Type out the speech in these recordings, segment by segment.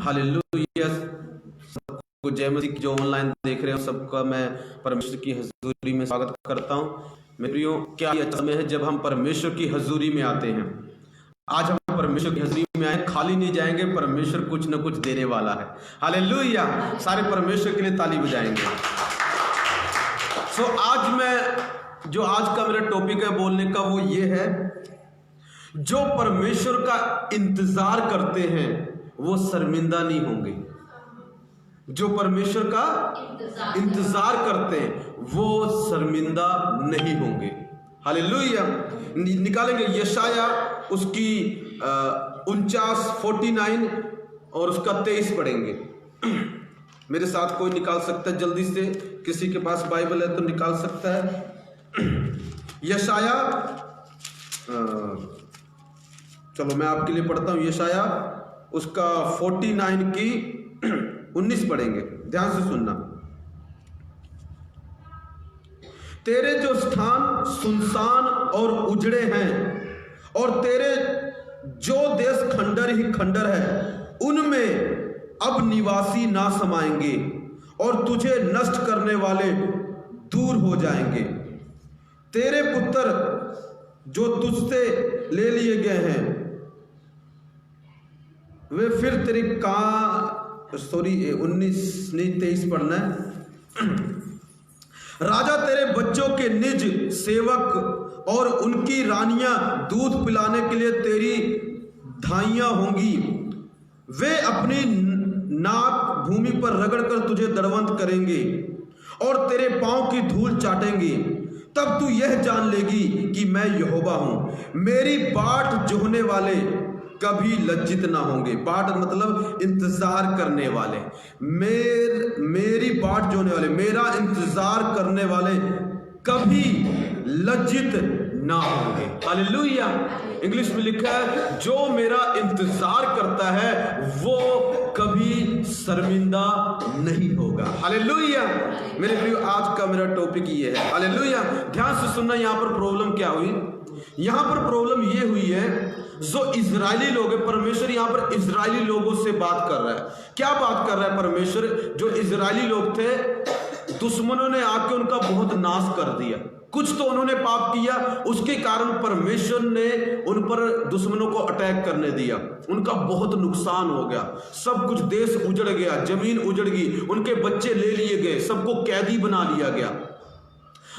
Hallelujah. सबको जय मसीह। जो ऑनलाइन देख रहे हो सबका मैं परमेश्वर की हजूरी में स्वागत करता हूँ। मेरे प्रियो, क्या ये अच्छा समय है जब हम परमेश्वर की हजूरी में आते हैं। आज हम परमेश्वर की हजूरी में आए, खाली नहीं जाएंगे, परमेश्वर कुछ न कुछ देने वाला है। हालेलुया। सारे परमेश्वर के लिए ताली बजाएंगे। आज का मेरा टॉपिक है बोलने का, वो ये है, जो परमेश्वर का इंतजार करते हैं वो शर्मिंदा नहीं होंगे। जो परमेश्वर का इंतजार करते हैं वो शर्मिंदा नहीं होंगे। हालेलुया। निकालेंगे यशाया उसकी 49 और उसका 23 पढ़ेंगे। मेरे साथ कोई निकाल सकता है जल्दी से? किसी के पास बाइबल है तो निकाल सकता है। यशाया, चलो मैं आपके लिए पढ़ता हूं। यशाया उसका 49 की 19 पढ़ेंगे, ध्यान से सुनना। तेरे जो स्थान सुनसान और उजड़े हैं और तेरे जो देश खंडर ही खंडर है, उनमें अब निवासी ना समाएंगे और तुझे नष्ट करने वाले दूर हो जाएंगे। तेरे पुत्र जो तुझसे ले लिए गए हैं वे फिर तेरी 23 पढ़ना है। राजा तेरे बच्चों के निज सेवक और उनकी रानियां दूध पिलाने के लिए तेरी धाइयां होंगी। वे अपनी नाक भूमि पर रगड़कर तुझे दंडवत करेंगे और तेरे पांव की धूल चाटेंगे। तब तू यह जान लेगी कि मैं यहोवा हूं। मेरी बाट जोहने वाले कभी लज्जित ना होंगे। बाट मतलब इंतजार करने वाले। मेरी बाट जोहने वाले, मेरा इंतजार करने वाले कभी लज्जित ना होंगे। हालेलुया। इंग्लिश में लिखा है, जो मेरा इंतजार करता है वो कभी शर्मिंदा नहीं होगा। हालेलुया। मेरे प्रियो, आज का मेरा टॉपिक ये है। हालेलुया। ध्यान से सुनना। यहाँ पर प्रॉब्लम क्या हुई? यहाँ पर प्रॉब्लम ये हुई है, जो इजरायली लोग हैं, परमेश्वर यहाँ पर इजरायली लोगों से बात कर रहा है। क्या बात कर रहा है परमेश्वर? जो इजरायली लोग थे, दुश्मनों ने आके उनका बहुत नाश कर दिया। कुछ तो उन्होंने पाप किया, उसके कारण परमेश्वर ने उन पर दुश्मनों को अटैक करने दिया। उनका बहुत नुकसान हो गया। सब कुछ, देश उजड़ गया, जमीन उजड़ गई, उनके बच्चे ले लिए गए, सबको कैदी बना लिया गया।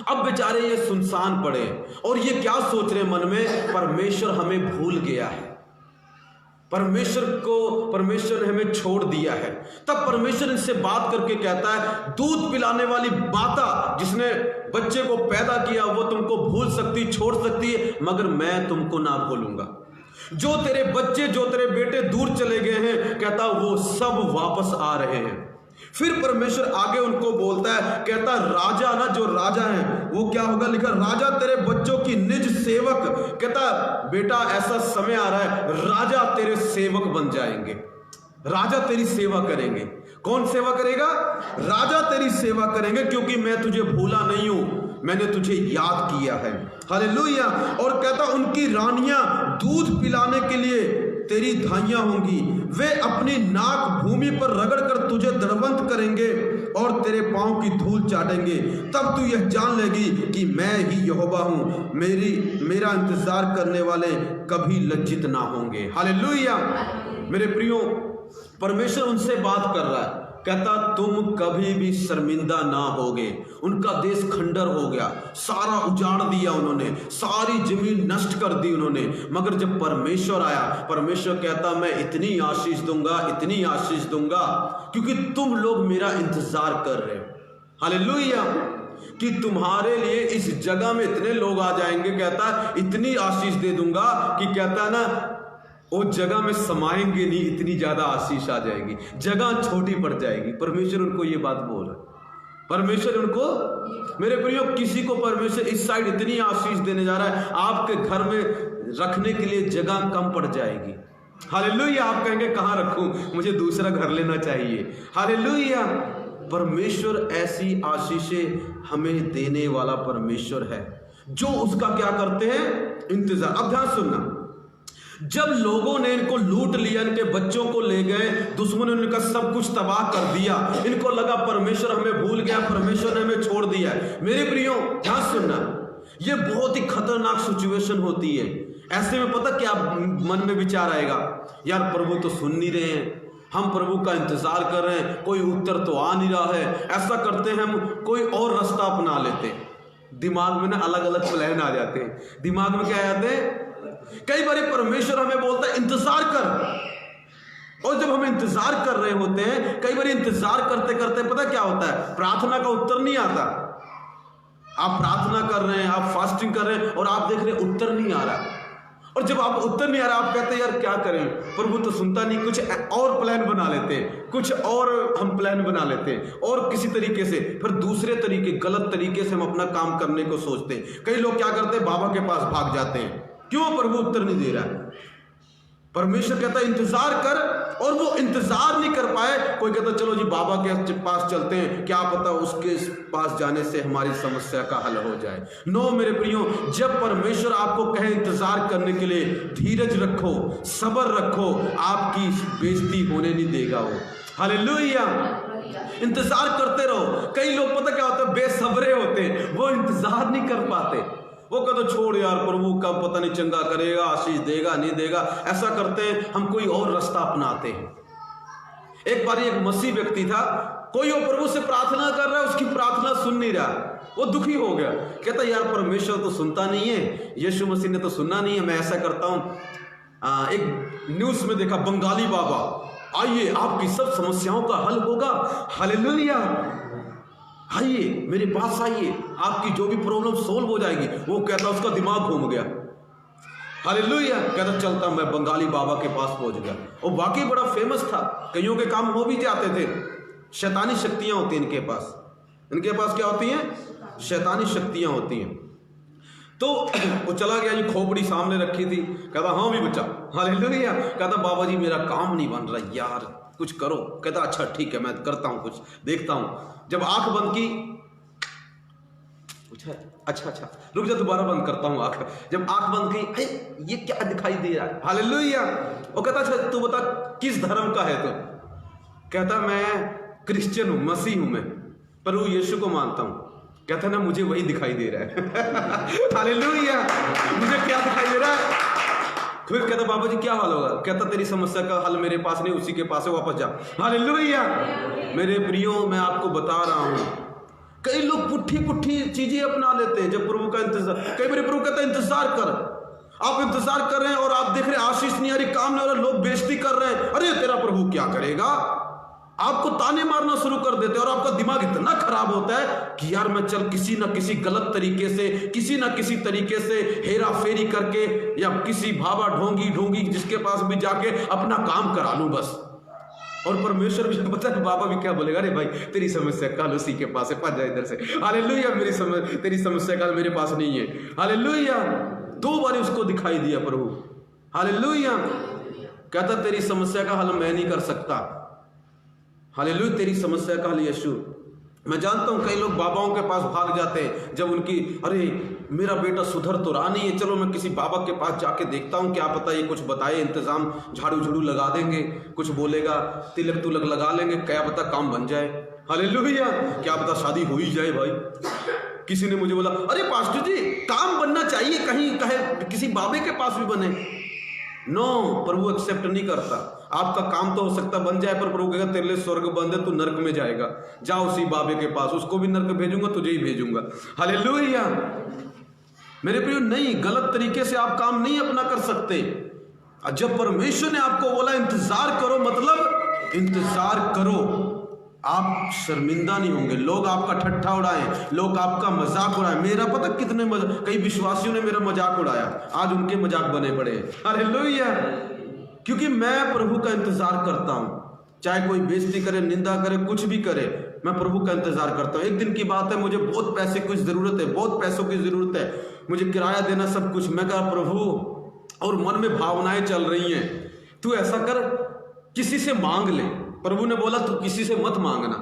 अब बेचारे ये सुनसान पड़े और ये क्या सोच रहे मन में? परमेश्वर हमें भूल गया है, परमेश्वर ने हमें छोड़ दिया है। तब परमेश्वर इनसे बात करके कहता है, दूध पिलाने वाली माता जिसने बच्चे को पैदा किया वो तुमको भूल सकती, छोड़ सकती है, मगर मैं तुमको ना भूलूंगा। जो तेरे बच्चे, जो तेरे बेटे दूर चले गए हैं, कहता वो सब वापस आ रहे हैं। फिर परमेश्वर आगे उनको बोलता है, कहता राजा ना, जो राजा है वो क्या होगा? लिखा, राजा तेरे बच्चों की निज सेवक। कहता बेटा ऐसा समय आ रहा है, राजा तेरे सेवक बन जाएंगे, राजा तेरी सेवा करेंगे। कौन सेवा करेगा? राजा तेरी सेवा करेंगे, क्योंकि मैं तुझे भूला नहीं हूं, मैंने तुझे याद किया है। हालेलुया। और कहता उनकी रानियां दूध पिलाने के लिए तेरी धाइयां होंगी। वे अपनी नाक भूमि पर रगड़कर तुझे दंडवत करेंगे और तेरे पांव की धूल चाटेंगे। तब तू यह जान लेगी कि मैं ही यहोवा हूं। मेरा इंतजार करने वाले कभी लज्जित ना होंगे। हालेलुया। मेरे प्रियो, परमेश्वर उनसे बात कर रहा है, कहता तुम कभी भी शर्मिंदा ना होगे। उनका देश खंडर हो गया, सारा उजाड़ दिया उन्होंने, सारी जमीन नष्ट कर दी उन्होंने। मगर जब परमेश्वर आया, परमेश्वर कहता मैं इतनी आशीष दूंगा, इतनी आशीष दूंगा, क्योंकि तुम लोग मेरा इंतजार कर रहे हो। हालेलुया। कि तुम्हारे लिए इस जगह में इतने लोग आ जाएंगे, कहता इतनी आशीष दे दूंगा कि कहता ना वो जगह में समाएंगे नहीं, इतनी ज्यादा आशीष आ जाएगी, जगह छोटी पड़ जाएगी। परमेश्वर उनको ये बात बोल रहा है। परमेश्वर उनको, मेरे प्रियो, किसी को परमेश्वर इस साइड इतनी आशीष देने जा रहा है, आपके घर में रखने के लिए जगह कम पड़ जाएगी। हालेलुया। आप कहेंगे कहां रखूं, मुझे दूसरा घर लेना चाहिए। हालेलुया। परमेश्वर ऐसी आशीषें हमें देने वाला परमेश्वर है, जो उसका क्या करते हैं? इंतजार। अब ध्यान सुनना, जब लोगों ने इनको लूट लिया, इनके बच्चों को ले गए, दुश्मनों ने इनका सब कुछ तबाह कर दिया, इनको लगा परमेश्वर हमें भूल गया, परमेश्वर ने हमें छोड़ दिया है। मेरे प्रियो ध्यान सुनना, ये बहुत ही खतरनाक सिचुएशन होती है। ऐसे में पता क्या मन में विचार आएगा, यार प्रभु तो सुन नहीं रहे हैं, हम प्रभु का इंतजार कर रहे हैं, कोई उत्तर तो आ नहीं रहा है। ऐसा करते हैं हम, कोई और रास्ता अपना लेते हैं। दिमाग में ना अलग अलग प्लान आ जाते हैं। दिमाग में क्या आ जाते हैं? कई बार परमेश्वर हमें बोलता है इंतजार कर, और जब हम इंतजार कर रहे होते हैं, कई बार इंतजार करते करते पता क्या होता है, प्रार्थना का उत्तर नहीं आता। आप प्रार्थना कर रहे हैं, आप फास्टिंग कर रहे हैं, और आप देख रहे हैं उत्तर नहीं आ रहा। और जब आप उत्तर नहीं आ रहा, आप कहते हैं यार क्या करें, प्रभु तो सुनता नहीं, कुछ और प्लान बना लेते हैं, कुछ और हम प्लान बना लेते हैं, और किसी तरीके से फिर दूसरे तरीके, गलत तरीके से हम अपना काम करने को सोचते हैं। कई लोग क्या करते हैं, बाबा के पास भाग जाते हैं। क्यों? प्रभु उत्तर नहीं दे रहा है। परमेश्वर कहता है इंतजार कर, और वो इंतजार नहीं कर पाए। कोई कहता चलो जी बाबा के पास चलते हैं, क्या पता उसके पास जाने से हमारी समस्या का हल हो जाए। नो मेरे प्रियो, जब परमेश्वर आपको कहे इंतजार करने के लिए, धीरज रखो, सब्र रखो, आपकी बेइज्जती होने नहीं देगा वो। हालेलुया। इंतजार करते रहो। कई लोग पता क्या होता है, बेसब्रे होते हैं, वो इंतजार नहीं कर पाते। वो कहते छोड़ यार, प्रभु कब पता नहीं चंगा करेगा, आशीष देगा नहीं देगा। ऐसा करते हैं, हम कोई और रास्ता अपनाते हैं। एक बार एक मसीह व्यक्ति था, कोई वो प्रभु से प्रार्थना कर रहा है, उसकी प्रार्थना सुन नहीं रहा। वो दुखी हो गया, कहता यार परमेश्वर तो सुनता नहीं है, यीशु मसीह ने तो सुनना नहीं है। मैं ऐसा करता हूं, एक न्यूज में देखा, बंगाली बाबा, आइए आपकी सब समस्याओं का हल होगा, हालेलुया, आइए मेरे पास आइए, आपकी जो भी प्रॉब्लम सोल्व हो जाएगी। वो कहता उसका दिमाग घूम गया, हालेलुया। कहता चलता मैं बंगाली बाबा के पास पहुंच गया। और वाकई बड़ा फेमस था, कईयों के काम हो भी जाते थे। शैतानी शक्तियां होती हैं इनके पास। इनके पास क्या होती हैं? शैतानी शक्तियां होती हैं। तो वो चला गया, ये खोपड़ी सामने रखी थी, कहता हाँ भी बच्चा, हालेलुया। कहता बाबा जी मेरा काम नहीं बन रहा यार, कुछ करो। कहता अच्छा ठीक है, मैं करता हूं, कुछ देखता हूं। जब आंख बंद की, पूछा अच्छा रुक जा, दोबारा बंद करता हूं आंख। जब आंख बंद की, ये क्या दिखाई दे रहा है, हालेलुया। वो कहता अच्छा तू बता किस धर्म का है तू? कहता मैं क्रिश्चियन हूं, मसीह हूं, मैं प्रभु यीशु को मानता हूं। कहता ना मुझे वही दिखाई दे रहा है हालेलुया, मुझे क्या दिखाई दे रहा है? फिर कहता बाबा जी क्या हाल होगा? कहता तेरी समस्या का हल मेरे पास नहीं, उसी के पास है, वापस जा। हालेलुया। मेरे प्रियो मैं आपको बता रहा हूं, कई लोग पुट्ठी चीजें अपना लेते हैं जब प्रभु का इंतजार। कई बार प्रभु कहता है इंतजार कर, आप इंतजार कर रहे हैं और आप देख रहे हैं आशीष नहीं आ रही, काम नहीं हो रहा, लोग बेइज्जती कर रहे हैं, अरे तेरा प्रभु क्या करेगा? आपको ताने मारना शुरू कर देते हैं और आपका दिमाग इतना खराब होता है कि यार मैं चल किसी ना किसी गलत तरीके से, किसी ना किसी तरीके से हेरा फेरी करके, या किसी भावा ढोंगी जिसके पास भी जाके अपना काम करा लूं बस। और परमेश्वर भी पता है बाबा भी क्या बोलेगा, अरे भाई तेरी समस्या कल उसी के पास है, भज जा इधर से, हालेलुया। तेरी समस्या कल मेरे पास नहीं है, हालेलुया। 2 बार उसको दिखाई दिया प्रभु, हालेलुया। कहता तेरी समस्या का हल मैं नहीं कर सकता, हालेलुया, तेरी समस्या का हल यीशु। मैं जानता हूं कई लोग बाबाओं के पास भाग जाते हैं जब उनकी, अरे मेरा बेटा सुधर तो रहा नहीं है, चलो मैं किसी बाबा के पास जाके देखता हूं, क्या पता ये कुछ बताए, इंतजाम झाड़ू लगा देंगे, कुछ बोलेगा, तिलक तुलक लगा लेंगे, क्या पता काम बन जाए, हालेलुया, क्या पता शादी हो ही जाए। भाई किसी ने मुझे बोला, अरे पास्टर जी काम बनना चाहिए, कहीं कहे किसी बाबे के पास भी बने। नो, प्रभु एक्सेप्ट नहीं करता। आपका काम तो हो सकता बन जाए, पर प्रभु कहेगा तेरे लिए स्वर्ग बंद है, तू नरक में जाएगा, जा उसी बाबे के पास, उसको भी नरक भेजूंगा, तुझे ही भेजूंगा, हालेलुया। मेरे प्रियो नहीं, गलत तरीके से आप काम नहीं अपना कर सकते। जब परमेश्वर ने आपको बोला इंतजार करो, मतलब इंतजार करो, आप शर्मिंदा नहीं होंगे। लोग आपका ठट्ठा उड़ाएं, लोग आपका मजाक उड़ाएं। मेरा पता कितने कई विश्वासियों ने मेरा मजाक उड़ाया, आज उनके मजाक बने पड़े हैं, हालेलुया। क्योंकि मैं प्रभु का इंतजार करता हूं, चाहे कोई बेइज्जती करे, निंदा करे, कुछ भी करे, मैं प्रभु का इंतजार करता हूं। एक दिन की बात है, मुझे बहुत पैसे की जरूरत है, बहुत पैसों की जरूरत है, मुझे किराया देना, सब कुछ। मैं कहा प्रभु, और मन में भावनाएं चल रही हैं, तू ऐसा कर किसी से मांग ले। प्रभु ने बोला तू किसी से मत मांगना।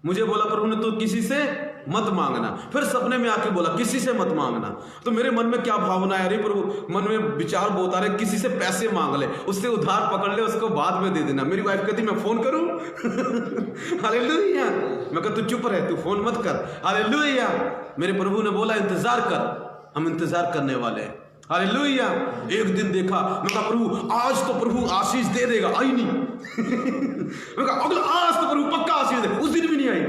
मुझे बोला प्रभु ने तू किसी से मत मांगना। फिर सपने में आके बोला किसी से मत मांगना। तो मेरे मन में क्या भावना है, अरे प्रभु, मन में विचार बहुत आ रहे, किसी से पैसे मांग ले, उससे उधार पकड़ ले, उसको बाद में दे देना। मेरी वाइफ कहती मैं फोन करूं? हालेलुया। मैं कहता तू चुप रहे, तू फोन मत कर। हालेलुया। मेरे प्रभु ने बोला इंतजार कर, हम इंतजार करने वाले हैं। हालेलुया। एक दिन देखा, मैं कहा प्रभु आज तो प्रभु आशीष दे देगा, आई नहीं। मैं कहा अगला आज तो प्रभु पक्का आशीष दे, उस दिन भी नहीं आई।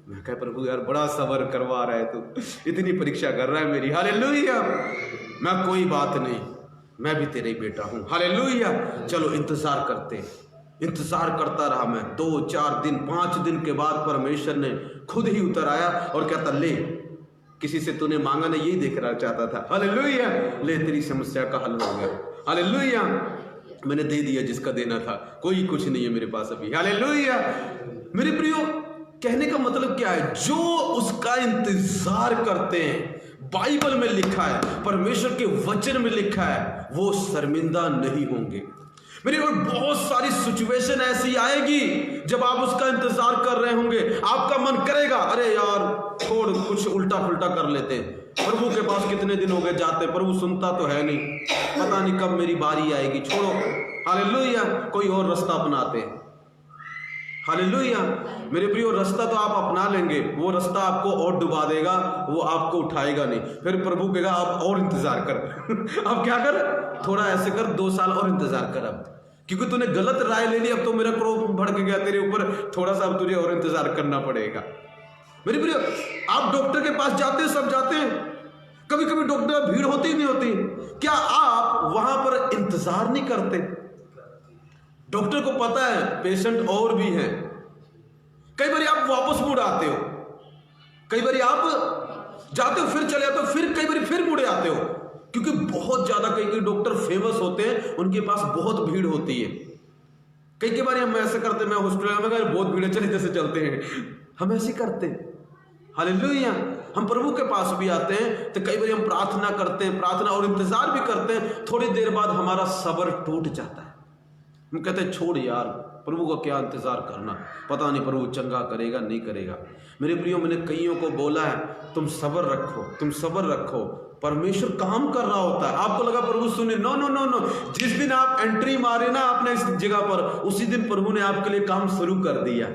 मैं कहा प्रभु यार बड़ा सब्र करवा रहा है तू, इतनी परीक्षा कर रहा है मेरी। हालेलुया। मैं कोई बात नहीं, मैं भी तेरे बेटा हूं। हालेलुया। चलो इंतजार करते। इंतजार करता रहा मैं 2 4 दिन 5 दिन के बाद परमेश्वर ने खुद ही उतर आया और कहता ले, किसी से तूने मांगा नहीं, यही देखना चाहता था। हालेलुया। ले तेरी समस्या का हल हो गया। हालेलुया। मैंने दे दिया जिसका देना था, कोई कुछ नहीं है मेरे पास अभी। हालेलुया। मेरे प्रियो, कहने का मतलब क्या है, जो उसका इंतजार करते हैं, बाइबल में लिखा है, परमेश्वर के वचन में लिखा है, वो शर्मिंदा नहीं होंगे। मेरी और बहुत सारी सिचुएशन ऐसी आएगी जब आप उसका इंतजार कर रहे होंगे, आपका मन करेगा अरे यार छोड़, कुछ उल्टा पुल्टा कर लेते हैं, प्रभु के पास कितने दिन हो गए जाते, प्रभु सुनता तो है नहीं, पता नहीं कब मेरी बारी आएगी, छोड़ो। हालेलुया। कोई और रास्ता अपनाते हैं। हालेलुया। मेरे प्रियो, रास्ता तो आप अपना लेंगे, वो रास्ता आपको और डुबा देगा, वो आपको उठाएगा नहीं। फिर प्रभु कहेगा आप और इंतजार कर। अब क्या कर, थोड़ा ऐसे कर, 2 साल और इंतजार कर, अब क्योंकि तूने गलत राय ले ली, अब तो मेरा क्रोध भड़क गया तेरे ऊपर, थोड़ा सा अब तुझे और इंतजार करना पड़ेगा। मेरे प्रियो, आप डॉक्टर के पास जाते हैं, सब जाते हैं, कभी कभी डॉक्टर भीड़ होती नहीं होती, क्या आप वहां पर इंतजार नहीं करते? डॉक्टर को पता है पेशेंट और भी हैं। कई बार आप वापस मुड़ आते हो, कई बार आप जाते हो फिर चले आते हो, फिर कई बार फिर मुड़े आते हो, क्योंकि बहुत ज्यादा कई डॉक्टर फेमस होते हैं, उनके पास बहुत भीड़ होती है। कई बार हम ऐसे करते, मैं हॉस्पिटल में बहुत भीड़ है, चले जैसे चलते हैं, हम ऐसे करते हैं। हालेलुया। हम प्रभु के पास भी आते हैं तो कई बार हम प्रार्थना करते हैं, प्रार्थना और इंतजार भी करते हैं, थोड़ी देर बाद हमारा सब्र टूट जाता है। हम कहते हैं छोड़ यार, प्रभु का क्या इंतजार करना, पता नहीं प्रभु चंगा करेगा नहीं करेगा। मेरे प्रियो, मैंने कईयों को बोला है तुम सब्र रखो, तुम सब्र रखो, परमेश्वर काम कर रहा होता है। आपको लगा प्रभु सुने, नो नो नो नो, जिस दिन आप एंट्री मारे ना आपने इस जगह पर, उसी दिन प्रभु ने आपके लिए काम शुरू कर दिया।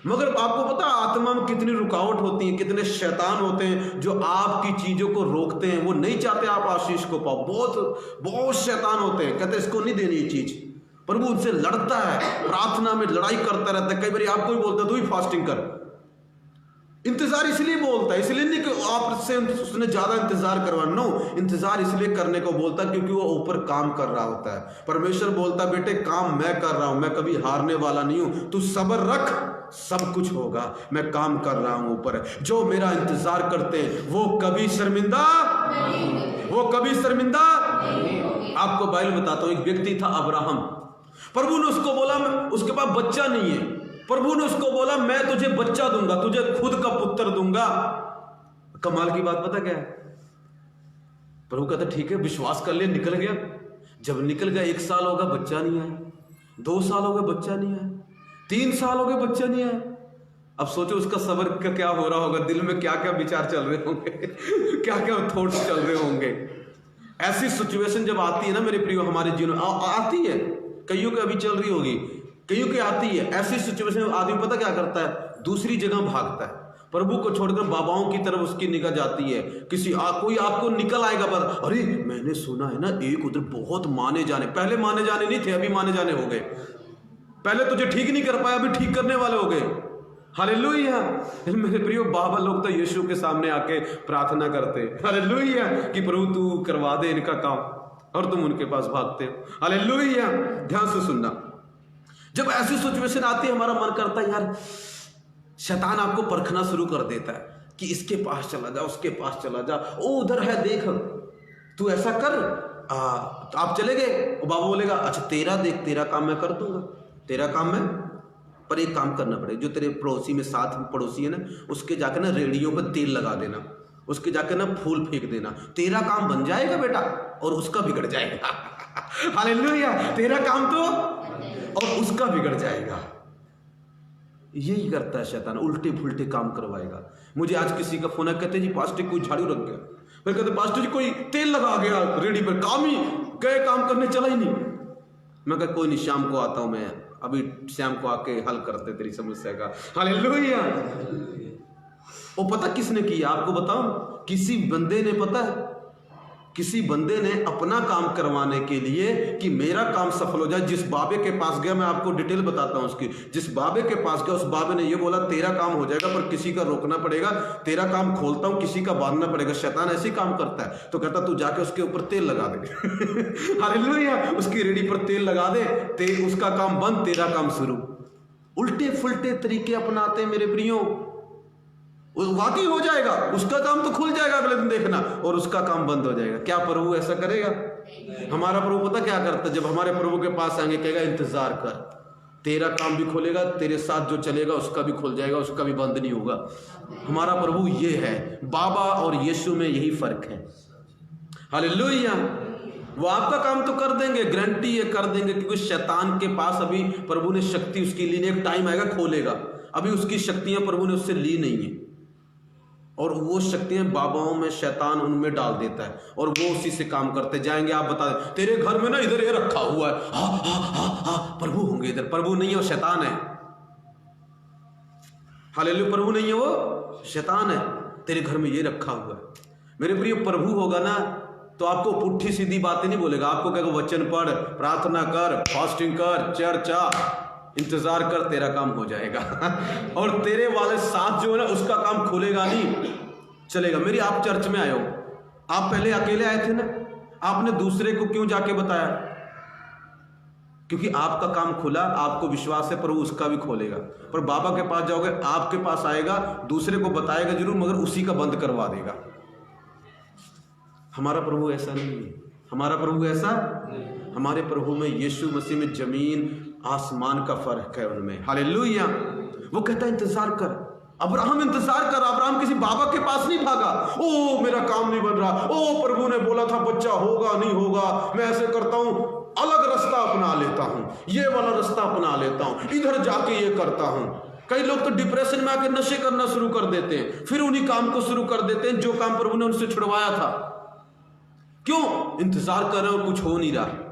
मगर आपको पता आत्मा में कितनी रुकावट होती है, कितने शैतान होते हैं जो आपकी चीजों को रोकते हैं, वो नहीं चाहते आप आशीष को पाओ। बहुत शैतान होते हैं, कहते हैं इसको नहीं देनी ये चीज। प्रभु उनसे लड़ता है, प्रार्थना में लड़ाई करता रहता है। कई बार आपको भी बोलता है तू ही फास्टिंग कर, इंतजार इसलिए बोलता है, इसलिए नहीं कि आपसे उसने ज्यादा इंतजार करवा, नो, इंतजार इसलिए करने को बोलता है क्योंकि वो ऊपर काम कर रहा होता है। परमेश्वर बोलता है बेटे काम मैं कर रहा हूं, मैं कभी हारने वाला नहीं हूं, तू सब्र रख, सब कुछ होगा, मैं काम कर रहा हूं ऊपर। जो मेरा इंतजार करते हैं वो कभी शर्मिंदा नहीं, वो कभी शर्मिंदा नहीं। आपको बाइबल बताता हूं, एक व्यक्ति था अब्राहम, प्रभु ने उसको बोला उसके पास बच्चा नहीं है, प्रभु ने उसको बोला मैं तुझे बच्चा दूंगा, तुझे खुद का पुत्र दूंगा। कमाल की बात पता क्या है, प्रभु कहता ठीक है विश्वास कर ले, निकल गया। जब निकल गया 1 साल हो गया बच्चा नहीं आया, 2 साल हो गए बच्चा नहीं आया, 3 साल हो गए बच्चा नहीं आया। अब सोचो उसका सब्र का क्या हो रहा होगा, दिल में क्या क्या विचार चल रहे होंगे, क्या क्या थॉट्स चल रहे होंगे। ऐसी सिचुएशन जब आती है ना मेरे प्रियो हमारे जीवन में आती है, कईयों की अभी चल रही होगी, कईयों की आती है। ऐसी सिचुएशन में आदमी पता क्या करता है, दूसरी जगह भागता है, प्रभु को छोड़कर बाबाओं की तरफ उसकी निगाह जाती है। कोई आपको निकल आएगा पर अरे मैंने सुना है ना एक उधर बहुत माने जाने, पहले माने जाने नहीं थे अभी माने जाने हो गए, पहले तुझे ठीक नहीं कर पाया अभी ठीक करने वाले हो गए। हालेलुया। मेरे प्रियो बाबा लोग तो यीशु के सामने आके प्रार्थना करते हालेलुया कि प्रभु तू करवा दे इनका काम, और तुम उनके पास भागते हो। हालेलुया। ध्यान से सुनना, जब ऐसी सिचुएशन आती है हमारा मन करता है यार, शैतान आपको परखना शुरू कर देता है कि इसके पास चला जा, उसके पास चला जा, ओ उधर है देख, तू ऐसा कर। आप चले गए, बाबा बोलेगा अच्छा तेरा देख, तेरा काम मैं कर दूंगा, तेरा काम मैं, पर एक काम करना पड़ेगा, जो तेरे पड़ोसी में साथ पड़ोसी है ना उसके जाकर ना रेडियो पर तेल लगा देना, उसके जाकर ना फूल फेंक देना, तेरा काम बन जाएगा बेटा और उसका बिगड़ जाएगा। हालेलुया। तेरा काम तो और उसका बिगड़ जाएगा। यही करता है शैतान, उल्टे फुल्टे काम करवाएगा। मुझे आज किसी का फोन है, कहते जी पास्टर कोई झाड़ू रख गया, फिर कहते पास्टर जी कोई तेल लगा गया रेडी पर, काम करने चला ही नहीं। मैं कहा कोई नहीं, शाम को आता हूं, मैं अभी शाम को आके हल करते तेरी समस्या का। हालेलुया। वो पता किसने किया आपको बताऊं? किसी बंदे ने, पता है किसी बंदे ने अपना काम करवाने के लिए कि मेरा काम सफल हो जाए, जिस बाबे के पास गया, मैं आपको डिटेल बताता हूं उसकी, जिस बाबे के पास गया उस बाबे ने ये बोला तेरा काम हो जाएगा पर किसी का रोकना पड़ेगा, तेरा काम खोलता हूं किसी का बांधना पड़ेगा। शैतान ऐसे ही काम करता है। तो कहता तू जाके उसके ऊपर तेल लगा दे। हालेलुया। उसकी रेडी पर तेल लगा दे, उसका काम बंद, तेरा काम शुरू। उल्टे फुल्टे तरीके अपनाते हैं मेरे प्रियो। वाकई हो जाएगा, उसका काम तो खुल जाएगा अगले दिन देखना, और उसका काम बंद हो जाएगा। क्या प्रभु ऐसा करेगा? हमारा प्रभु पता क्या करता? जब हमारे प्रभु के पास आएंगे कहेगा इंतजार कर, तेरा काम भी खोलेगा, तेरे साथ जो चलेगा उसका भी खुल जाएगा, उसका भी बंद नहीं होगा। हमारा प्रभु ये है। बाबा और यीशु में यही फर्क है। हालेलुया। वो आपका काम तो कर देंगे, गारंटी ये कर देंगे, क्योंकि शैतान के पास अभी प्रभु ने शक्ति उसकी ली नहीं। एक टाइम आएगा खोलेगा, अभी उसकी शक्तियां प्रभु ने उससे ली नहीं है, और वो शक्तियां बाबाओं में शैतान उनमें डाल देता है, और वो उसी से काम करते जाएंगे। आप बता दें तेरे घर में ना इधर ये रखा हुआ है, हाँ प्रभु होंगे इधर। प्रभु नहीं है, वो शैतान है। हालेलुया। प्रभु नहीं है, वो शैतान है। तेरे घर में ये रखा हुआ है। मेरे प्रिय, प्रभु होगा ना तो आपको पुट्ठी सीधी बातें नहीं बोलेगा। आपको कहेगा वचन पढ़, प्रार्थना कर, फास्टिंग कर, चर्चा, इंतजार कर, तेरा काम हो जाएगा। और तेरे वाले साथ जो है ना उसका काम खुलेगा नहीं, चलेगा। मेरी आप चर्च में आए हो, आप पहले अकेले आए थे ना, आपने दूसरे को क्यों जाके बताया? क्योंकि आपका काम खुला, आपको विश्वास है प्रभु उसका भी खोलेगा। पर बाबा के पास जाओगे, आपके पास आएगा, दूसरे को बताएगा जरूर, मगर उसी का बंद करवा देगा। हमारा प्रभु ऐसा नहीं है। हमारा प्रभु ऐसा, हमारे प्रभु में, यीशु मसीह में जमीन आसमान का फर्क है उनमें। हालेलुया। वो कहता है इंतजार कर। अब्राहम इंतजार कर। अब्राहम किसी बाबा के पास नहीं भागा, ओ मेरा काम नहीं बन रहा, ओ प्रभु ने बोला था बच्चा होगा नहीं होगा, मैं ऐसे करता हूं, अलग रास्ता अपना लेता हूं, ये वाला रास्ता अपना लेता हूं, इधर जाके ये करता हूं। कई लोग तो डिप्रेशन में आके नशे करना शुरू कर देते हैं, फिर उन्हीं काम को शुरू कर देते हैं जो काम प्रभु ने उनसे छुड़वाया था। क्यों? इंतजार कर रहे हो, कुछ हो नहीं रहा।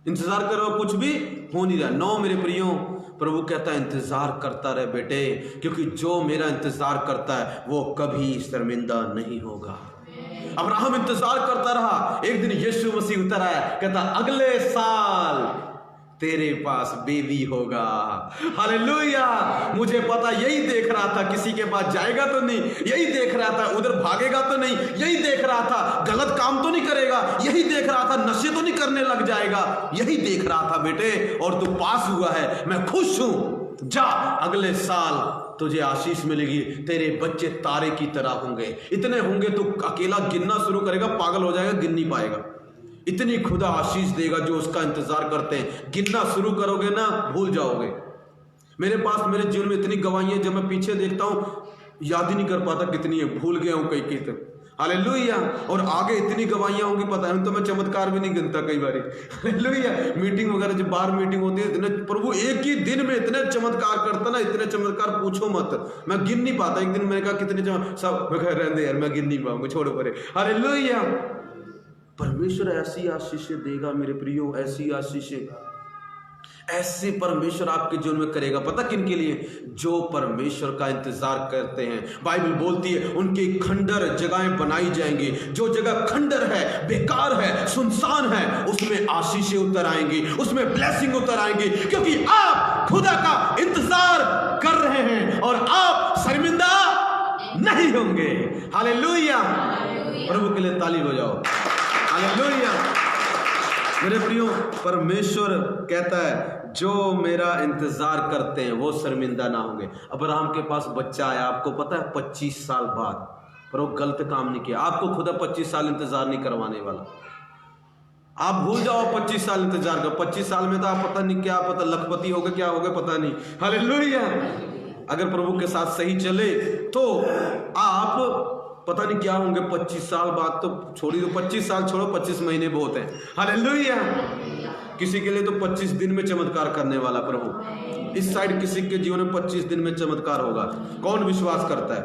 इंतजार कर रहे हो, कुछ भी हो नहीं रहा। नो मेरे प्रियो, प्रभु कहता है इंतजार करता रहे बेटे, क्योंकि जो मेरा इंतजार करता है वो कभी शर्मिंदा नहीं होगा। अब्राहम इंतजार करता रहा। एक दिन यीशु मसीह उतर आया, कहता अगले साल तेरे पास बेबी होगा। हालेलुया। मुझे पता, यही देख रहा था, किसी के पास जाएगा तो नहीं, यही देख रहा था, उधर भागेगा तो नहीं, यही देख रहा था, गलत काम तो नहीं करेगा, यही देख रहा था, नशे तो नहीं करने लग जाएगा, यही देख रहा था बेटे, और तू पास हुआ है, मैं खुश हूं। जा, अगले साल तुझे आशीष मिलेगी, तेरे बच्चे तारे की तरह होंगे, इतने होंगे तू अकेला गिनना शुरू करेगा, पागल हो जाएगा, गिन नहीं पाएगा। इतनी खुदा आशीष देगा जो उसका इंतजार करते हैं। गिनना शुरू करोगे ना, भूल जाओगे। मेरे पास मेरे जीवन में इतनी गवाहियां, जब मैं पीछे देखता हूं याद ही नहीं कर पाता कितनी है, भूल गया हूं कई कई तक। हालेलुया। और आगे इतनी गवाहियां होंगी, पता है, तो मैं चमत्कार भी नहीं गिनता कई बार। हालेलुया। मीटिंग वगैरह जब बाहर मीटिंग होती है, इतने प्रभु एक ही दिन में इतने चमत्कार करता ना, इतने चमत्कार पूछो मत, मैं गिन नहीं पाता। एक दिन मैंने कहा कितने सब, मैं कह रहे यार मैं गिन नहीं पाऊंगा, छोड़ो परे। हालेलुया। परमेश्वर ऐसी आशीषें देगा मेरे प्रियो, ऐसी आशीषें, ऐसे परमेश्वर आपके जीवन में करेगा। पता किन के लिए? जो परमेश्वर का इंतजार करते हैं। बाइबल बोलती है उनकी खंडर जगहें बनाई जाएंगी। जो जगह खंडर है, बेकार है, सुनसान है, उसमें आशीषें उतर आएंगी, उसमें ब्लेसिंग उतर आएंगी, क्योंकि आप खुदा का इंतजार कर रहे हैं और आप शर्मिंदा नहीं होंगे। हालेलुया। प्रभु के लिए ताली बजाओ। हालेलुया। मेरे प्रियो, परमेश्वर कहता है जो मेरा इंतजार करते हैं वो शर्मिंदा ना होंगे। अब्राहम के पास बच्चा आया, आपको पता है 25 साल बाद, पर वो गलत काम नहीं किया। आपको खुदा 25 साल इंतजार नहीं करवाने वाला। आप भूल जाओ 25 साल इंतजार कर। 25 साल में तो आप पता नहीं क्या, पता लखपति हो गए, क्या हो गए पता नहीं। हालेलुया। अगर प्रभु के साथ सही चले तो आप पता नहीं क्या होंगे 25 साल बाद। तो छोड़ी दो, 25 साल छोड़ो, 25 महीने बहुत हैं। हालेलुया। किसी के लिए तो 25 दिन में चमत्कार करने वाला प्रभु। इस साइड किसी के जीवन में 25 दिन में चमत्कार होगा। कौन विश्वास करता है?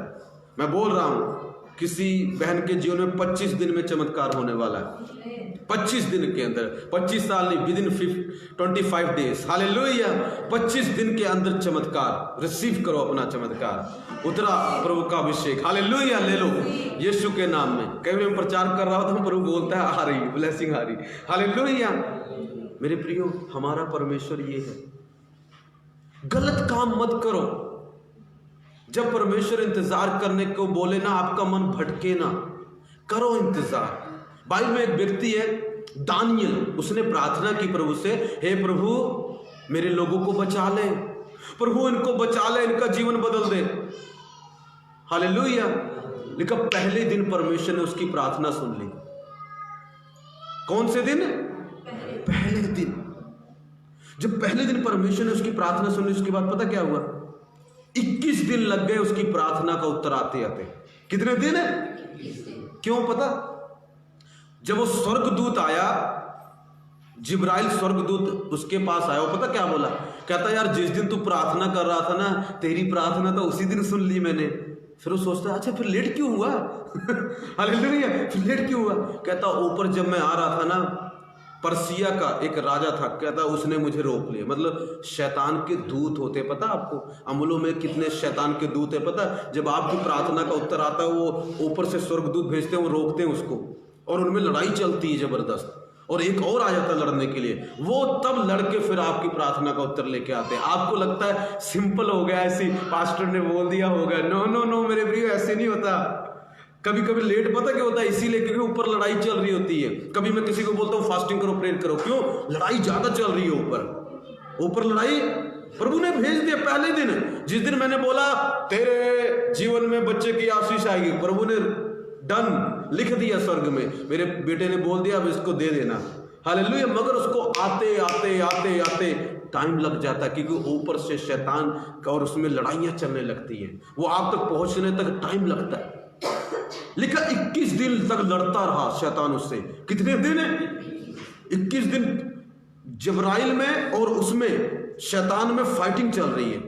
मैं बोल रहा हूं किसी बहन के जीवन में 25 दिन में चमत्कार होने वाला है। 25 दिन के अंदर, 25 साल नहीं, विद इन 25 डेज। हालेलुया। 25 दिन के अंदर चमत्कार रिसीव करो, अपना चमत्कार उतरा प्रभु का अभिषेक। हालेलुया, ले लो यीशु के नाम में। कई बार मैं प्रचार कर रहा हूं तो प्रभु बोलता है आ रही ब्लेसिंग आ रही। हालेलुया। मेरे प्रियो, हमारा परमेश्वर ये है, गलत काम मत करो। जब परमेश्वर इंतजार करने को बोले ना, आपका मन भटके ना, करो इंतजार। बाइबल में एक व्यक्ति है दानियल, उसने प्रार्थना की प्रभु से, हे प्रभु मेरे लोगों को बचा ले, प्रभु इनको बचा ले, इनका जीवन बदल दे। हालेलुया। लेकिन पहले दिन परमेश्वर ने उसकी प्रार्थना सुन ली। कौन से दिन? पहले दिन। जब पहले दिन परमेश्वर ने उसकी प्रार्थना सुन ली, उसके बाद पता क्या हुआ? 21 दिन लग गए उसकी प्रार्थना का उत्तर आते आते। कितने दिन है? क्यों पता? जब वो स्वर्गदूत आया, जिब्राइल स्वर्गदूत उसके पास आया, वो पता क्या बोला? कहता यार जिस दिन तू प्रार्थना कर रहा था ना, तेरी प्रार्थना तो उसी दिन सुन ली मैंने। फिर वो सोचता अच्छा फिर लेट क्यों हुआ? हालेलुया, फिर लेट क्यों हुआ? कहता ऊपर जब मैं आ रहा था ना, पर्सिया का एक राजा था, कहता उसने मुझे रोक लिया। मतलब शैतान के दूत होते, पता आपको अमलों में कितने शैतान के दूत है पता? जब आपकी प्रार्थना का उत्तर आता है, वो ऊपर से स्वर्गदूत भेजते हैं, वो रोकते हैं उसको, और उनमें लड़ाई चलती है जबरदस्त, और एक और आ जाता है लड़ने के लिए। वो तब लड़के फिर आपकी प्रार्थना का उत्तर लेके आते हैं। आपको लगता है सिंपल हो गया, ऐसी पास्टर ने बोल दिया होगा। नो नो नो मेरे प्रिय, ऐसे नहीं होता। कभी कभी लेट पता क्या होता है? इसीलिए क्योंकि ऊपर लड़ाई चल रही होती है। कभी मैं किसी को बोलता हूँ फास्टिंग करो, प्रेयर करो, क्यों? लड़ाई ज्यादा चल रही है ऊपर लड़ाई प्रभु ने भेज दिया पहले दिन। जिस दिन मैंने बोला तेरे जीवन में बच्चे की आशीष आएगी, प्रभु ने डन लिख दिया स्वर्ग में। मेरे बेटे ने बोल दिया अब इसको दे देना। हालेलुया। मगर उसको आते आते आते आते टाइम लग जाता है, क्योंकि ऊपर से शैतान और उसमें लड़ाइयां चलने लगती हैं। वो आप तक पहुंचने तक टाइम लगता है। लिखा 21 दिन तक लड़ता रहा शैतान उससे। कितने दिन? 21 दिन जिब्राइल में और उसमें शैतान में फाइटिंग चल रही है।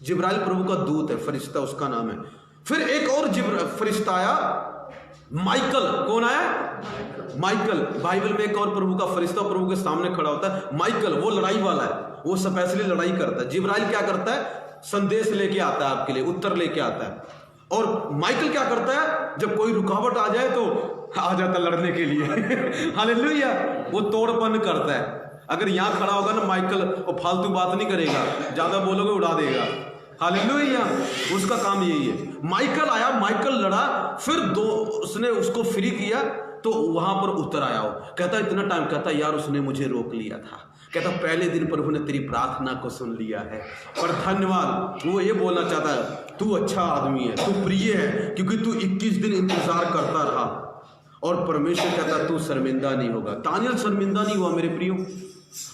जिब्राइल प्रभु का दूत है, फरिश्ता उसका नाम है। फिर एक और फरिश्ता आया, माइकल। कौन आया? माइकल। बाइबल में एक और प्रभु का फरिश्ता प्रभु के सामने खड़ा होता है, माइकल। वो लड़ाई वाला है, वो स्पेशली लड़ाई करता है। जिब्राइल क्या करता है? संदेश लेके आता है आपके लिए, उत्तर लेके आता है। और माइकल क्या करता है? जब कोई रुकावट आ जाए तो आ जाता लड़ने के लिए। हालेलुया। वो तोड़पन करता है। अगर यहां खड़ा होगा ना माइकल, वो फालतू बात नहीं करेगा, ज्यादा बोलोगे उड़ा देगा। हालेलुया। उसका काम यही है। माइकल आया, माइकल लड़ा, फिर उसने उसको फ्री किया, तो वहां पर उतर आया। वो कहता इतना टाइम, कहता यार उसने मुझे रोक लिया था। कहता पहले दिन प्रभु ने तेरी प्रार्थना को सुन लिया है, पर धन्यवाद। वो ये बोलना चाहता है तू अच्छा आदमी है, तू प्रिय है, क्योंकि तू 21 दिन इंतजार करता रहा। और परमेश्वर कहता तू शर्मिंदा नहीं होगा। दानियल शर्मिंदा नहीं हुआ। मेरे प्रियो,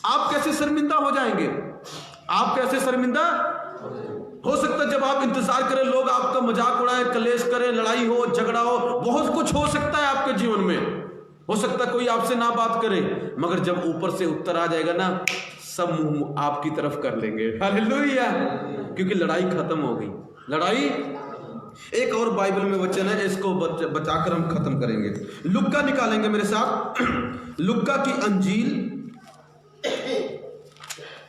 आप कैसे शर्मिंदा हो जाएंगे? आप कैसे शर्मिंदा हो सकता है? जब आप इंतजार करें, लोग आपका मजाक उड़ाए, कलेश करें, लड़ाई हो, झगड़ा हो, बहुत कुछ हो सकता है आपके जीवन में। हो सकता है कोई आपसे ना बात करे, मगर जब ऊपर से उत्तर आ जाएगा ना, सब मुंह आपकी तरफ कर लेंगे। हालेलुया। क्योंकि लड़ाई खत्म हो गई। लड़ाई। एक और बाइबल में वचन है, इसको बचाकर हम खत्म करेंगे। लुक्का निकालेंगे मेरे साथ। लुक्का की अंजील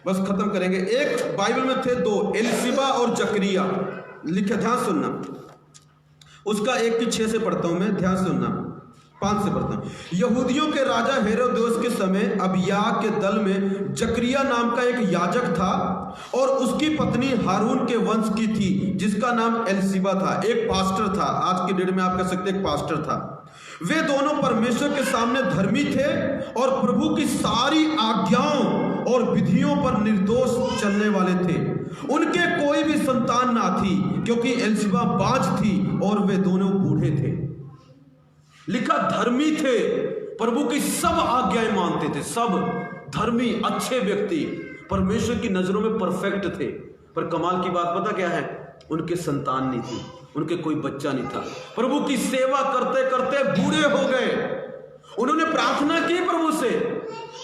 बस खत्म करेंगे। एक बाइबल में थे दो, एलिशिबा और जकरिया। लिखे, ध्यान सुनना। उसका 1 की 6 से पढ़ता हूं मैं, ध्यान सुनना। 5 से पढ़ता हूं। यहूदियों के राजा हेरोदेस के समय अबिय्याह के दल में जकरिया नाम का एक याजक था, और उसकी पत्नी हारून के वंश की थी, जिसका नाम एलिशिबा था। एक पास्टर था, आज के डेट में आप कह सकते एक पास्टर था। वे दोनों परमेश्वर के सामने धर्मी थे और प्रभु की सारी आज्ञाओं और विधियों पर निर्दोष चलने वाले थे। उनके कोई भी संतान ना थी, क्योंकि एलिशिबा बाँझ थी और वे दोनों बूढ़े थे। लिखा धर्मी थे, प्रभु की सब आज्ञाएं मानते थे, सब धर्मी अच्छे व्यक्ति, परमेश्वर की नजरों में परफेक्ट थे। पर कमाल की बात पता क्या है? उनके संतान नहीं थी, उनके कोई बच्चा नहीं था। प्रभु की सेवा करते करते बूढ़े हो गए, उन्होंने प्रार्थना की प्रभु से,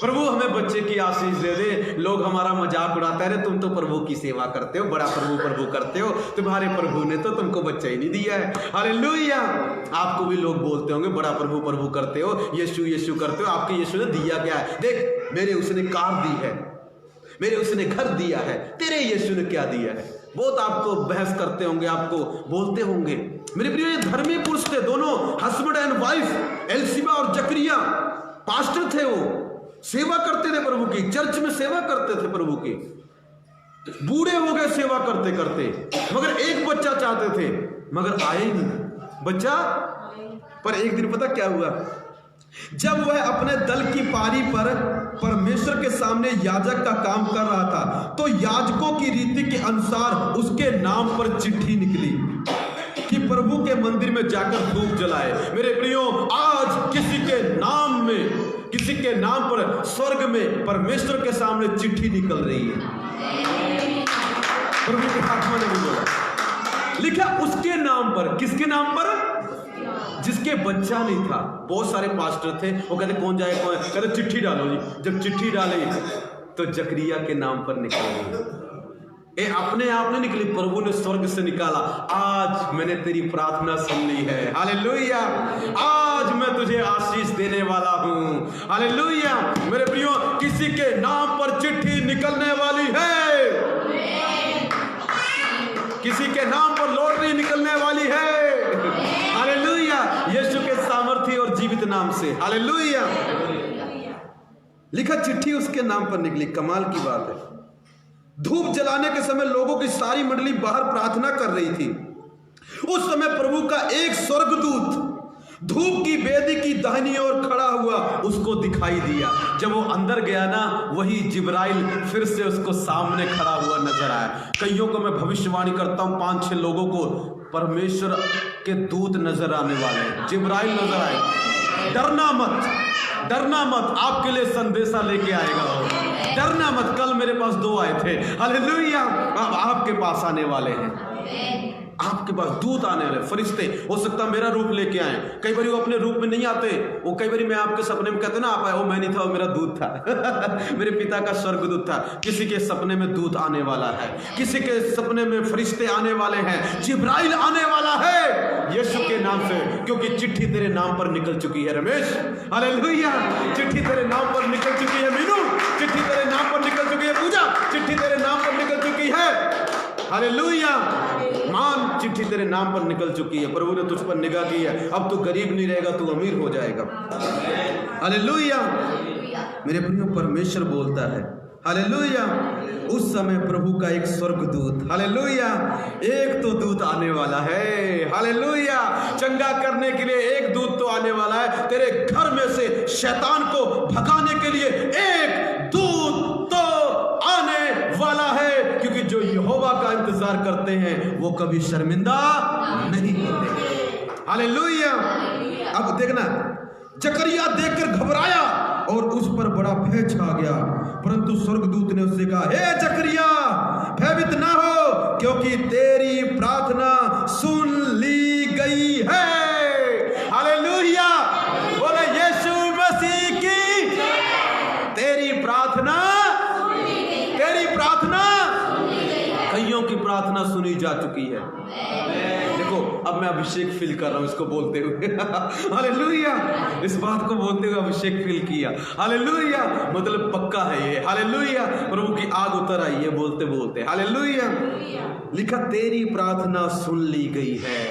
प्रभु हमें बच्चे की आशीष दे दे। लोग हमारा मजाक उड़ाते हैं, तुम तो प्रभु की सेवा करते हो, बड़ा प्रभु प्रभु करते हो, तुम्हारे प्रभु ने तो तुमको बच्चा ही नहीं दिया है। हालेलुया। आपको भी लोग बोलते होंगे बड़ा प्रभु प्रभु करते हो, यीशु यीशु करते हो, आपके यीशु ने दिया क्या है? देख, मेरे उसने कार दी है, मेरे उसने घर दिया है, तेरे यीशु ने क्या दिया है? बहुत आपको बहस करते होंगे, आपको बोलते होंगे। मेरे प्रिय, ये धर्मी पुरुष थे दोनों, हस्बैंड एंड वाइफ, एलसीबा और जकरिया पास्टर थे। वो सेवा करते थे प्रभु की, चर्च में सेवा करते थे प्रभु की। बूढ़े हो गए सेवा करते करते, मगर एक बच्चा चाहते थे, मगर आए ही नहीं बच्चा। पर एक दिन पता क्या हुआ? जब वह अपने दल की पारी पर परमेश्वर के सामने याजक का काम कर रहा था, तो याजकों की रीति के अनुसार उसके नाम पर चिट्ठी निकली कि प्रभु के मंदिर में जाकर धूप जलाए। मेरे प्रियो, आज किसी के नाम में, किसी के नाम पर स्वर्ग में परमेश्वर के सामने चिट्ठी निकल रही है। प्रभु के आत्मा ने भी बोला, लिखा उसके नाम पर। किसके नाम पर? जिसके बच्चा नहीं था। बहुत सारे पास्टर थे, वो कहते कौन जाए कौन, कहते चिट्ठी डालो जी। जब चिट्ठी डाली तो जकरिया के नाम पर निकली। ये अपने आप नहीं निकली, प्रभु ने स्वर्ग से निकाला। आज मैंने तेरी प्रार्थना सुन ली है, हालेलुया। आज मैं तुझे आशीष देने वाला हूं, हालेलुया। मेरे प्रियो, किसी के नाम पर चिट्ठी निकलने वाली है, किसी के नाम पर लॉटरी निकलने वाली है, हालेलुया। यीशु के सामर्थ्य और जीवित नाम से, हालेलुया। लिखा चिट्ठी उसके नाम पर निकली। कमाल की बात है। धूप जलाने के समय लोगों की सारी मंडली बाहर प्रार्थना कर रही थी। उस समय प्रभु का एक स्वर्गदूत धूप की वेदी की दाहिनी ओर खड़ा हुआ उसको दिखाई दिया। जब वो अंदर गया ना, वही जिब्राइल फिर से उसको सामने खड़ा हुआ नजर आया। कईयों को मैं भविष्यवाणी करता हूं, 5-6 लोगों को परमेश्वर के दूत नजर आने वाले हैं, जिब्राइल नजर आए। डरना मत, डरना मत, आपके लिए संदेशा लेके आएगा वो। डरना मत। कल मेरे पास 2 आए थे, हालेलुया। अब आपके पास आने वाले हैं, आपके पास दूत आने वाले, फरिश्ते। हो सकता मेरा रूप लेके आए। कई बार वो अपने रूप में नहीं आते, वो कई बार मैं आपके सपने में कहते ना आप आए, वो मैं नहीं था, वो मेरा दूत था मेरे पिता का स्वर्गदूत था। किसी के सपने में दूत आने वाला है, किसी के सपने में फरिश्ते आने वाले हैं, जिब्राइल आने वाला है यीशु के नाम से, क्योंकि चिट्ठी तेरे नाम पर निकल चुकी है रमेश, हालेलुया। चिट्ठी तेरे नाम पर निकल चुकी है मीनू, चिट्ठी तेरे नाम पर निकल चुकी है पूजा, चिट्ठी तेरे नाम पर निकल चुकी है, हालेलुया। मान, चिट्ठी तेरे नाम पर निकल चुकी है। प्रभु ने तुझ पर निगाह की है। अब तू गरीब नहीं रहेगा, तू अमीर हो जाएगा, हालेलुया। मेरे प्रियो, परमेश्वर बोलता है, हालेलुया। उस समय प्रभु का एक स्वर्गदूत, हालेलुया, एक तो दूत आने वाला है, हालेलुया। चंगा करने के लिए एक दूत तो आने वाला है। तेरे घर में से शैतान को भगाने के लिए एक दूत तो आने वाला है, क्योंकि जो यहोवा का इंतजार करते हैं वो कभी शर्मिंदा नहीं होते, हालेलुया। अब देखना, जकरिया देखकर घबराया और उस पर बड़ा भय छा गया, परंतु स्वर्गदूत ने उससे कहा, हे जकरिया, भयभीत ना हो, क्योंकि तेरी प्रार्थना सुन ली गई है, हालेलुया। बोले यीशु मसीह की, तेरी प्रार्थना, तेरी प्रार्थना, कईयों की प्रार्थना सुनी जा चुकी है। देखो, अब मैं अभिषेक फील कर रहा हूं इसको बोलते हुए हालेलुया। इस बात को बोलते हुए अभिषेक फील किया, हालेलुया। मतलब पक्का है ये, हालेलुया। प्रभु की आग उतर आई है बोलते बोलते, हालेलुया। लिखा तेरी प्रार्थना सुन ली गई है।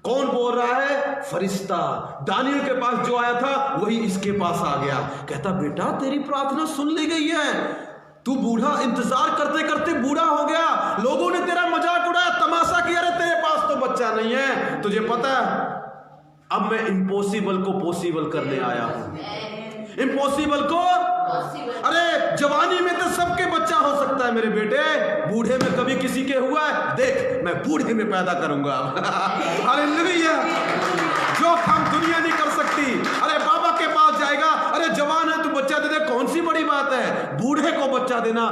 कौन बोल रहा है? फरिश्ता। दानियल के पास जो आया था वही इसके पास आ गया, कहता बेटा तेरी प्रार्थना सुन ली गई है। तू बूढ़ा, इंतजार करते करते बूढ़ा हो गया, लोगों ने तेरा मजाक उड़ाया, तमाशा किया, अरे तेरे पास तो बच्चा नहीं है। तुझे पता है अब मैं इम्पॉसिबल को पॉसिबल करने आया हूं। इम्पॉसिबल को, अरे जवानी में तो सबके बच्चा हो सकता है मेरे बेटे, बूढ़े में कभी किसी के हुआ है? देख, मैं बूढ़े में पैदा करूंगा हालेलुया। जो काम दुनिया नहीं कर सकती, अरे बाबा के पास जाएगा, अरे जवान है तू बच्चा दे दे, कौन सी बड़ी बात है? बूढ़े को बच्चा देना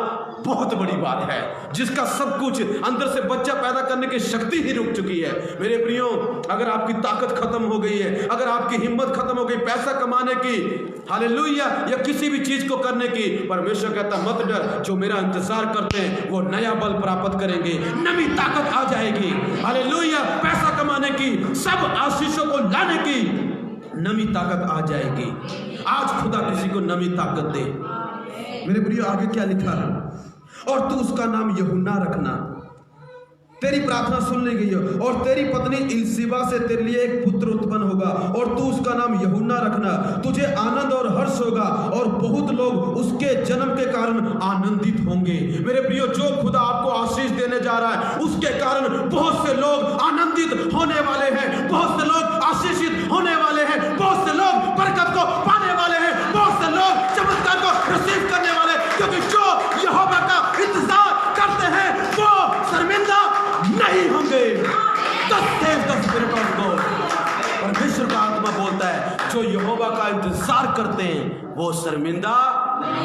बहुत बड़ी बात है, जिसका सब कुछ अंदर से बच्चा पैदा करने की शक्ति ही रुक चुकी है। मेरे प्रियो, अगर आपकी ताकत खत्म हो गई है, अगर आपकी हिम्मत खत्म हो गई पैसा कमाने की, हालेलुया, या किसी भी चीज को करने की, परमेश्वर कहता मत डर, जो मेरा इंतजार करते हैं वो नया बल प्राप्त करेंगे, नई ताकत आ जाएगी। हालेलुया, पैसा कमाने की, सब आशीषों को लाने की नई ताकत आ जाएगी। आज खुदा किसी को नई ताकत दे। मेरे प्रियो, आगे क्या लिखा है, और तू उसका नाम यूहन्ना रखना, तेरी प्रार्थना सुन ली गई है, और तेरी पत्नी इलिशिबा से तेरे लिए एक पुत्र उत्पन्न होगा, और तू उसका नाम यूहन्ना रखना। तुझे आनंद और हर्ष होगा, और बहुत लोग उसके जन्म के कारण आनंदित होंगे। मेरे प्रियो, जो खुदा आपको आशीष देने जा रहा है उसके कारण बहुत से लोग आनंदित होने वाले हैं, बहुत से लोग आशीषित होने वाले हैं, बहुत से लोग बरकत को पाने वाले हैं, बहुत से लोग चमत्कार को रिसीव करने वाले, क्योंकि जो यहोवा का इंतजार करते हैं वो शर्मिंदा नहीं होंगे। परमेश्वर का आत्मा बोलता है, जो यहोवा का इंतजार करते हैं वो शर्मिंदा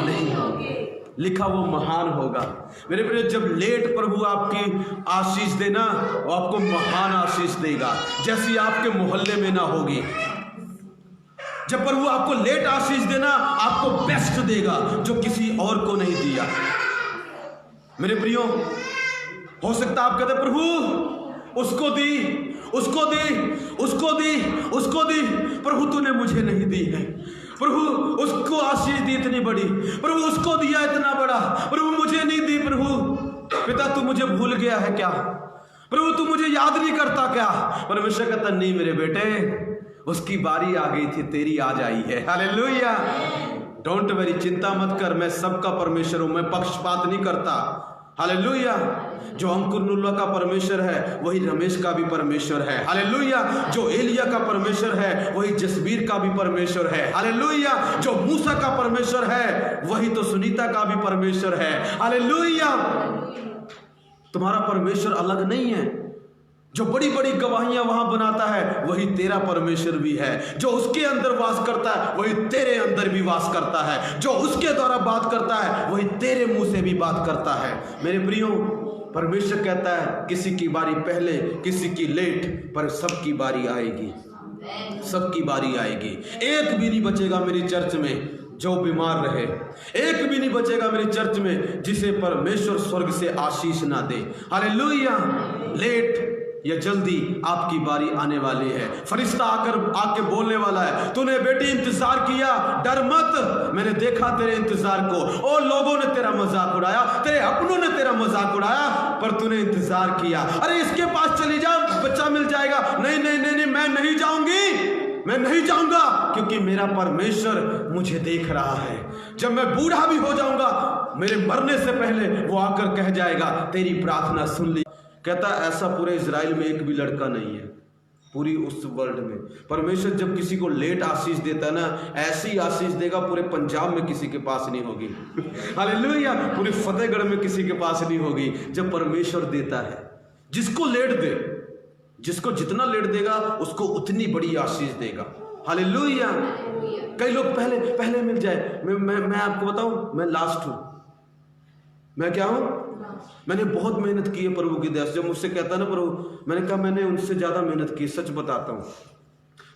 नहीं होंगे, लिखा वो महान होगा। मेरे प्रिय, जब लेट प्रभु आपकी आशीष देना, वो आपको महान आशीष देगा, जैसी आपके मोहल्ले में ना होगी। जब प्रभु आपको लेट आशीष देना, आपको बेस्ट देगा जो किसी और को नहीं दिया। मेरे प्रियो, हो सकता आप कहते प्रभु उसको दी, उसको दी, उसको दी, उसको दी, प्रभु तूने मुझे नहीं दी है। प्रभु उसको आशीष दी इतनी बड़ी, प्रभु उसको दिया इतना बड़ा, प्रभु मुझे नहीं दी। प्रभु पिता तू मुझे भूल गया है क्या? प्रभु तू मुझे याद नहीं करता क्या? परमेश्वर कहता नहीं मेरे बेटे, उसकी बारी आ गई थी, तेरी आज आई है। हालेलुया, डोंट वरी, चिंता मत कर, मैं सबका परमेश्वर हूं, मैं पक्षपात नहीं करता। हालेलुया, जो अंकुर नुल्ला का परमेश्वर है वही रमेश का भी परमेश्वर है। हालेलुया, जो एलिया का परमेश्वर है वही जसबीर का भी परमेश्वर है। हालेलुया, जो मूसा का परमेश्वर है वही तो सुनीता का भी परमेश्वर है। हालेलुया, तुम्हारा परमेश्वर अलग नहीं है। जो बड़ी बड़ी गवाहियां वहां बनाता है वही तेरा परमेश्वर भी है। जो उसके अंदर वास करता है वही तेरे अंदर भी वास करता है। जो उसके द्वारा बात करता है वही तेरे मुंह से भी बात करता है। मेरे प्रियो, परमेश्वर कहता है किसी की बारी पहले, किसी की लेट, पर सबकी बारी आएगी, सबकी बारी आएगी। एक भी नहीं बचेगा मेरी चर्च में जो बीमार रहे, एक भी नहीं बचेगा मेरी चर्च में जिसे परमेश्वर स्वर्ग से आशीष ना दे। हालेलुया, लेट या जल्दी आपकी बारी आने वाली है। फरिश्ता आके बोलने वाला है, तूने बेटी इंतजार किया, डर मत, मैंने देखा तेरे इंतजार को। और लोगों ने तेरा मजाक उड़ाया, तेरे अपनों ने तेरा मजाक उड़ाया, पर तूने इंतजार किया। अरे इसके पास चली जा, बच्चा मिल जाएगा। नहीं नहीं नहीं नहीं, मैं नहीं जाऊंगी, मैं नहीं जाऊंगा, क्योंकि मेरा परमेश्वर मुझे देख रहा है। जब मैं बूढ़ा भी हो जाऊंगा, मेरे मरने से पहले वो आकर कह जाएगा तेरी प्रार्थना सुन ली। कहता ऐसा पूरे इजराइल में एक भी लड़का नहीं है, पूरी उस वर्ल्ड में। परमेश्वर जब किसी को लेट आशीष देता है ना, ऐसी आशीष देगा पूरे पंजाब में किसी के पास नहीं होगी। हालेलुया, पूरे फतेहगढ़ में किसी के पास नहीं होगी। जब परमेश्वर देता है, जिसको लेट दे, जिसको जितना लेट देगा उसको उतनी बड़ी आशीष देगा। हालेलुया, कई लोग पहले मिल जाए। मैं आपको बताऊं, मैं लास्ट हूं। मैं क्या हूं? मैंने बहुत मेहनत की है प्रभु की दया से। जब मुझसे कहता ना प्रभु, मैंने कहा मैंने उनसे ज्यादा मेहनत की, सच बताता हूँ।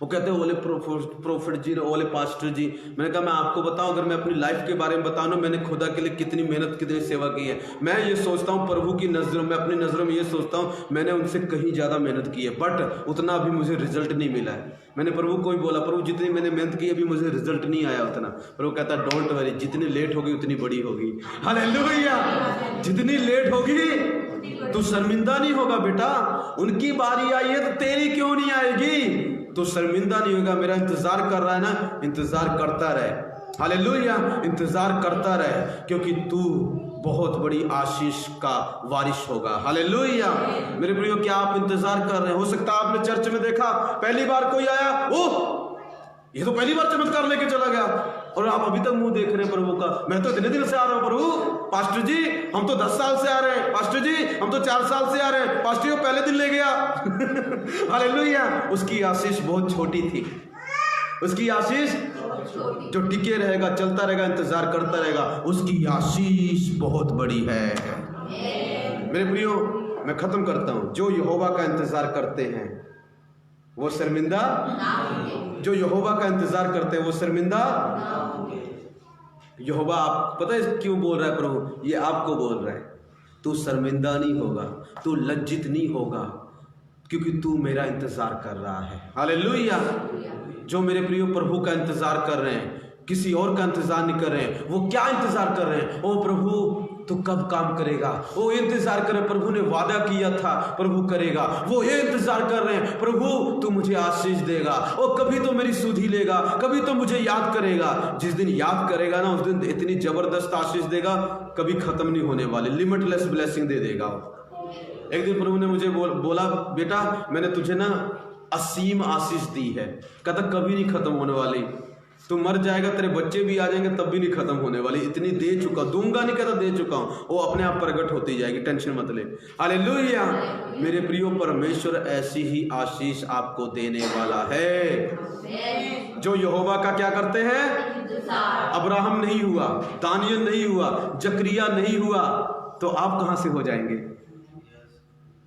वो कहते हैं ओले प्रोफेट जी, ओले पास्टर जी। मैंने कहा मैं आपको बताऊं, अगर मैं अपनी लाइफ के बारे में बताऊं ना, मैंने खुदा के लिए कितनी मेहनत, कितनी सेवा की है। मैं ये सोचता हूं प्रभु की नजरों में, अपनी नजरों में ये सोचता हूं मैंने उनसे कहीं ज्यादा मेहनत की है, बट उतना अभी मुझे रिजल्ट नहीं मिला है। मैंने प्रभु को भी बोला, प्रभु जितनी मैंने मेहनत की अभी मुझे रिजल्ट नहीं आया उतना। प्रभु कहता डोंट वरी, जितनी लेट होगी उतनी बड़ी होगी। हालेलुया, जितनी लेट होगी तू शर्मिंदा नहीं होगा बेटा। उनकी बारी आई है तो तेरी क्यों नहीं आएगी? तो शर्मिंदा नहीं होगा। मेरा इंतजार कर रहा है ना, इंतजार करता रहे। हालेलुया, इंतजार करता रहे, क्योंकि तू बहुत बड़ी आशीष का वारिश होगा। हालेलुया, मेरे प्रियो, क्या आप इंतजार कर रहे हैं? हो सकता है आपने चर्च में देखा, पहली बार कोई आया, ओह ये तो पहली बार चमत्कार लेके चला गया, और आप अभी तक मुंह देख रहे हैं प्रभु का। मैं तो इतने दिन से आ रहा हूं प्रभु। पास्टर जी हम तो 10 साल से आ रहे हैं, पास्टर जी हम तो 4 साल से आ रहे हैं, पास्टर जी पहले दिन ले गया। हालेलुया, उसकी आशीष बहुत छोटी थी, उसकी आशीष जो टिके रहेगा, चलता रहेगा, इंतजार करता रहेगा, उसकी आशीष बहुत बड़ी है। मेरे प्रियो, मैं खत्म करता हूं। जो यहोवा का इंतजार करते हैं वो शर्मिंदा, जो यहोवा का इंतजार करते हैं वो शर्मिंदा। यहोवा, आप पता है क्यों बोल रहा है प्रभु? ये आपको बोल रहा है, तू शर्मिंदा नहीं होगा, तू लज्जित नहीं होगा, क्योंकि तू मेरा इंतजार कर रहा है। हालेलुया। जो मेरे प्रियो प्रभु का इंतजार कर रहे हैं, किसी और का इंतजार नहीं कर रहे हैं, वो क्या इंतजार कर रहे हैं? ओ प्रभु तू कब काम करेगा? वो इंतजार कर रहे हैं, प्रभु ने वादा किया था प्रभु करेगा। वो ये इंतजार कर रहे हैं, प्रभु तू मुझे आशीष देगा, और कभी तो मेरी सुधि लेगा, कभी तो मुझे याद करेगा। जिस दिन याद करेगा ना, उस दिन इतनी जबरदस्त आशीष देगा, कभी खत्म नहीं होने वाले, लिमिटलेस ब्लेसिंग दे देगा। एक दिन प्रभु ने मुझे बोला, बेटा मैंने तुझे ना असीम आशीष दी है, कहता कभी नहीं खत्म होने वाली। तू मर जाएगा, तेरे बच्चे भी आ जाएंगे, तब भी नहीं खत्म होने वाली, इतनी दे चुका, दूंगा नहीं कहता, दे चुका हूं, वो अपने आप प्रकट होती जाएगी, टेंशन मत ले। हालेलुया। मेरे प्रियो, परमेश्वर ऐसी ही आशीष आपको देने वाला है। जो यहोवा का क्या करते हैं? अब्राहम नहीं हुआ, दानियल नहीं हुआ, जकरिया नहीं हुआ, तो आप कहां से हो जाएंगे?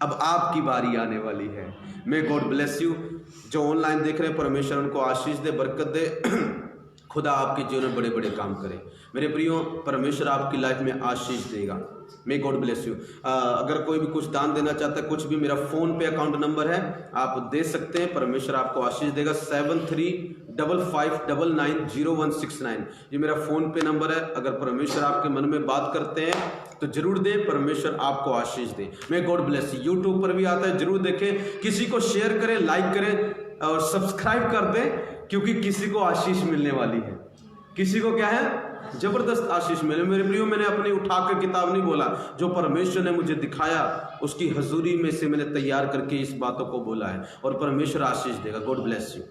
अब आपकी बारी आने वाली है। मे गॉड ब्लेस यू। जो ऑनलाइन देख रहे हैं, परमेश्वर उनको आशीष दे, बरकत दे, खुदा आपके जीवन में बड़े बड़े काम करे। मेरे प्रियो, परमेश्वर आपकी लाइफ में आशीष देगा। मे गॉड ब्लेस यू। अगर कोई भी कुछ दान देना चाहता है, कुछ भी, मेरा फोन पे अकाउंट नंबर है, आप दे सकते हैं, परमेश्वर आपको आशीष देगा। 7355990169 ये मेरा फोन पे नंबर है। अगर परमेश्वर आपके मन में बात करते हैं तो जरूर दें, परमेश्वर आपको आशीष दे। May God bless you. YouTube पर भी आता है, जरूर देखें, किसी को शेयर करें, लाइक करें और सब्सक्राइब कर दें, क्योंकि किसी को आशीष मिलने वाली है। किसी को क्या है? जबरदस्त आशीष मिले। मेरे प्रियो, मैंने अपनी उठा के किताब नहीं बोला, जो परमेश्वर ने मुझे दिखाया उसकी हजूरी में से मैंने तैयार करके इस बातों को बोला है, और परमेश्वर आशीष देगा। God bless you.